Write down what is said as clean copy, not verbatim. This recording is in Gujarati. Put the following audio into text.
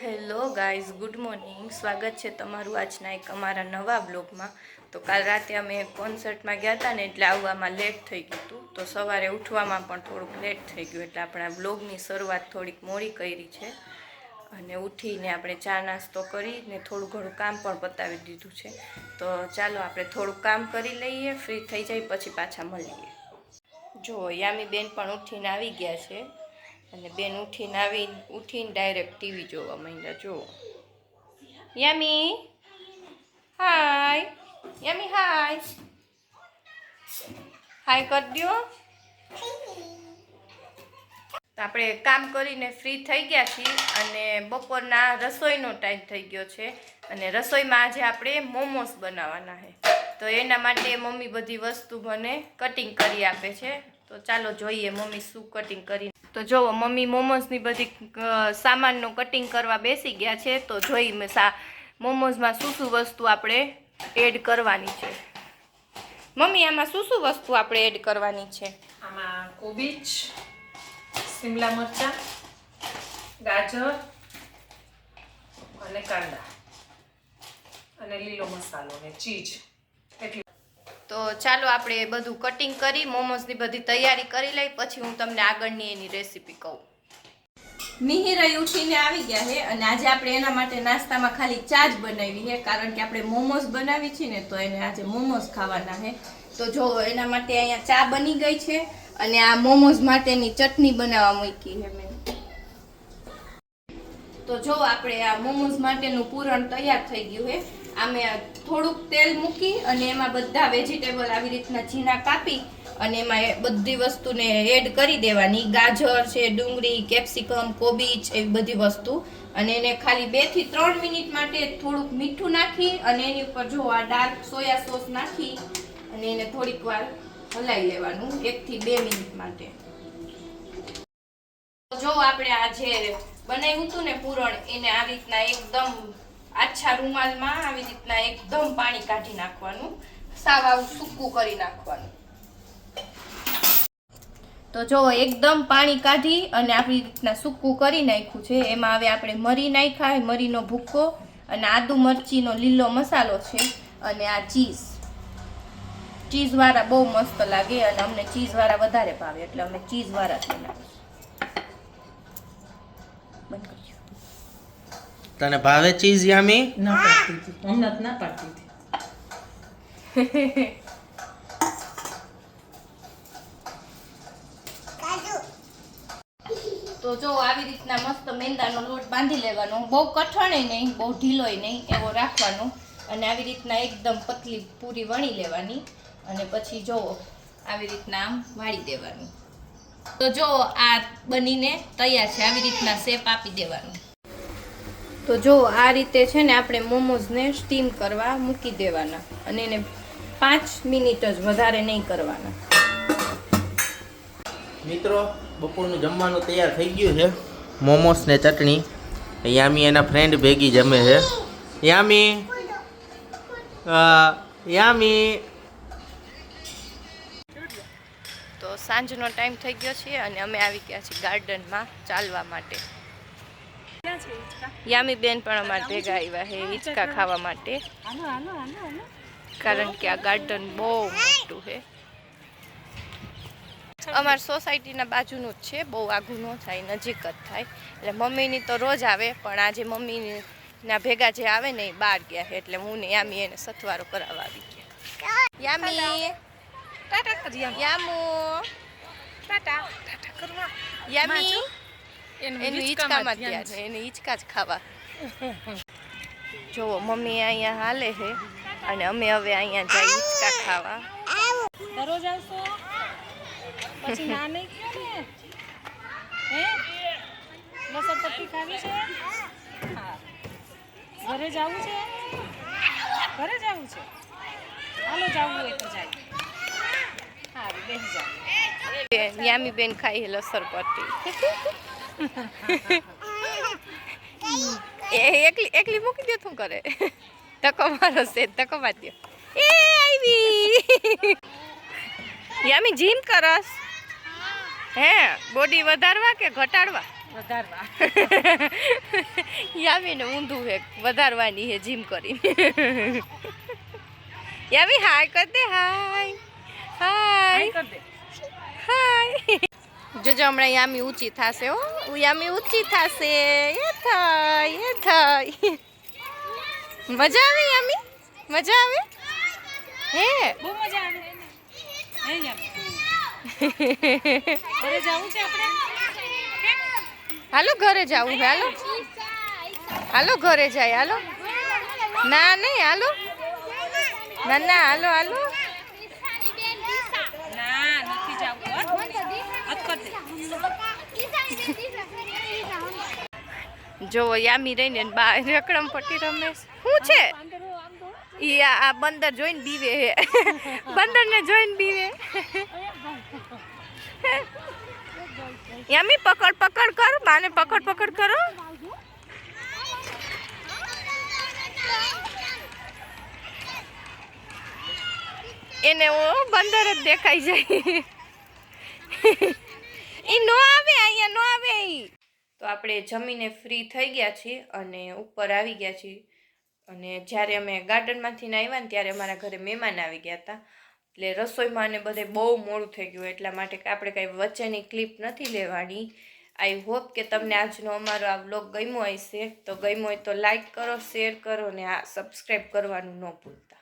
Hello guys, good morning. સ્વાગત છે તમારું આજના એક અમારા નવા બ્લોગમાં. તો કાલ રાતે અમે કોન્સર્ટમાં ગયા હતા ને એટલે આવવામાં લેટ થઈ ગયું હતું. તો સવારે ઉઠવામાં પણ થોડુંક લેટ થઈ ગયું એટલે આપણા બ્લોગની શરૂઆત થોડીક મોડી કરી છે. અને ઉઠીને આપણે ચા નાસ્તો કરીને થોડું ઘણું કામ પણ પતાવી દીધું છે. તો ચાલો આપણે થોડુંક કામ કરી લઈએ, ફ્રી થઈ જાય પછી પાછા મળીએ. જો યામી બેન પણ ઉઠીને આવી ગયા છે. અને બેન ઉઠીને ડાયરેક્ટ ટીવી જોવા માંડ્યા. જો યામી હાય, યામી હાય, હાય કરી દો. આપણે કામ કરીને ફ્રી થઈ ગયા છીએ અને બપોરના રસોઈનો ટાઈમ થઈ ગયો છે. અને રસોઈમાં આજે આપણે મોમોસ બનાવવાના છે. તો એના માટે મમ્મી બધી વસ્તુ મને કટિંગ કરી આપે છે. તો ચાલો જોઈએ મમ્મી શું કટિંગ કરી. તો જુઓ, મમ્મી મોમોસની બધી સામાનનું કટિંગ કરવા બેસી ગયા છે. તો જોઈ મોમોસમાં શું વસ્તુ આપણે એડ કરવાની છે. મમ્મી આમાં શું વસ્તુ આપણે એડ કરવાની છે? આમાં કોબીજ, શિમલા મરચાં, ગાજર અને કાંદા અને લીલો મસાલો અને ચીઝ. તો ચાલો આપણે બધું કટિંગ કરી મોમોસની બધી તૈયારી કરી લઈ, પછી હું તમને આગળની એની રેસીપી કહું. મિહિરાઈ ઉઠીને આવી ગયા છે અને આજે આપણે એના માટે નાસ્તામાં ખાલી ચા જ બનાવી છે, કારણ કે આપણે મોમોસ બનાવી છીએ ને તો એને આજે મોમોસ ખાવાના છે. તો જો એના માટે અહીંયા ચા બની ગઈ છે અને આ મોમોસ માટેની ચટણી બનાવવા મૂકી છે મેં. તો જો આપણે આ મોમોસ માટેનું પૂરણ તૈયાર થઈ ગયું છે. આમે થોડુંક તેલ મૂકી અને એમાં બધા વેજીટેબલ આવી રીતના ઝીણા કાપી અને એમાં બધી વસ્તુને એડ કરી દેવાની. ગાજર છે, ડુંગળી, કેપ્સિકમ, કોબીજ, એવી બધી વસ્તુ. અને એને ખાલી 2 થી 3 મિનિટ માટે થોડુંક મીઠું નાખી અને એની ઉપર જો આ ડાર્ક સોયા સોસ નાખી અને એને થોડીક વાર હલાવી લેવાનું 1 થી 2 મિનિટ માટે. જો આપણે આ જે બનાવ્યું હતું ને પૂરણ, એને આ રીતના એકદમ આછા રૂમાલમાં આવી રીતના એકદમ પાણી કાઢી નાખવાનું, સાવ આવું સૂકું કરી નાખવાનું. તો જો એકદમ પાણી કાઢી અને આવી રીતના સૂકું કરી નાખ્યું છે. એમાં હવે આપણે મરી નાખ્યા, મરીનો ભૂક્કો અને આદુ મરચીનો લીલો મસાલો છે અને આ ચીઝવાળા બહુ મસ્ત લાગે અને અમને ચીઝવાળા વધારે ભાવે એટલે અમે ચીઝવાળા જ બનાવીએ. બંધ કરી. તને ભાવે ચીઝ યામી? ના પાડતી હતી, હમણાં ના પાડતી હતી. તો જો આવી રીતના મસ્ત મેંદાનો લોટ બાંધી લેવાનો, બહુ કઠણે નહીં બહુ ઢીલોય નહીં એવો રાખવાનો. અને આવી રીતના એકદમ પતલી પૂરી વણી લેવાની અને પછી જો આવી રીતના આમ વાળી દેવાનું. તો જો આ બનીને તૈયાર છે. આવી રીતના શેપ આપી દેવાનું. તો જો આ રીતે છે ને આપણે મોમોઝને સ્ટીમ કરવા મૂકી દેવાના અને એને 5 મિનિટ જ, વધારે નહીં કરવાના. મિત્રો, બપોરનું જમવાનું તૈયાર થઈ ગયું છે. મોમોસ ને ચટણી. યામી એના ફ્રેન્ડ ભેગી જમે છે. યામી યામી. તો સાંજનો ટાઈમ થઈ ગયો છે અને અમે આવી ગયા છીએ ગાર્ડનમાં ચાલવા માટે. યામી બેન પણ અમારા ભેગા આવ્યા છે હિંચકા ખાવા માટે, કારણ કે આ ગાર્ડન બહુ મોટું છે. અમારી સોસાયટીના બાજુનું જ છે, બહુ આઘું ન થાય, નજીક જ થાય. એટલે મમ્મીની તો રોજ આવે, પણ આજે મમ્મીના ભેગા જે આવે ને એ બહાર ગયા છે એટલે હું ને યામી એને સથવારો કરાવવા આવી ગયા. યામી ટાટા કરી યામુ ટાટા ટાટા કરવા. યામી એનું હિંચકામાં ધ્યાન છે, એને હિંચકા જ ખાવા. જુઓ મમ્મી અહીંયા હાલે છે અને અમે હવે અહીંયા જાય હિંચકા ખાવા. દરરોજ આવશો પછી ના નહીં કહો ને? હે લસણ પટ્ટી ખાવી છે? હા. ઘરે જવું છે? ઘરે જવું છે? હાલો જવું હોય તો જાય. હા બેસી જાવ. યામી બેન ખાઈ છે લસણ પટ્ટી. એકલી મૂકી દે, શું કરે? ધક્કો મારો છે, ધક્કો મારી દો. એ આવી યામી જીમ કરસ? હે બોડી વધારવા કે ઘટાડવા? વધારવા. યામીને ઊંધું હે વધારવાની હે જીમ કરીને. યામી હાય કર દે હાય હાય કર દે. હાય. જોજો હમણાં યામી ઊંચી થશે હો. યામી ઊંચી થશે. એ થાય. મજા આવે યામી? મજા આવે? હે બહુ મજા આવે. હે યાર. ઘરે જવું છે આપણે? હાલો ઘરે જાવું હે હાલો. હાલો ઘરે જાય હાલો. ના નહીં હાલો. ના હાલો હાલો. ના નથી જવું. હત કર દે. જો યામી રહીને બા રકડમ પટ્ટી રમે શું છે ઈ આ બંદર જોઈને બીવે હે. બંદરને જોઈને બીવે. યામી પકડ કર બાને પકડ કરો. એને ઓ બંદર જ દેખાઈ જાય. ઈ નો આવે અહીંયા નો આવે ઈ. તો આપણે જમીને ફ્રી થઈ ગયા છીએ અને ઉપર આવી ગયા છીએ. અને જ્યારે અમે ગાર્ડનમાંથી આવ્યા ને ત્યારે અમારા ઘરે મહેમાન આવી ગયા હતા. એટલે રસોઈમાં ને બધે બહુ મોડું થઈ ગયું એટલા માટે આપણે કાંઈ વચ્ચેની ક્લિપ નથી લેવાની. આઈ હોપ કે તમને આજનો અમારો આ વ્લોગ ગમ્યો હશે. તો ગમ્યો હોય તો લાઈક કરો, શેર કરો ને આ સબસ્ક્રાઈબ કરવાનું ન ભૂલતા.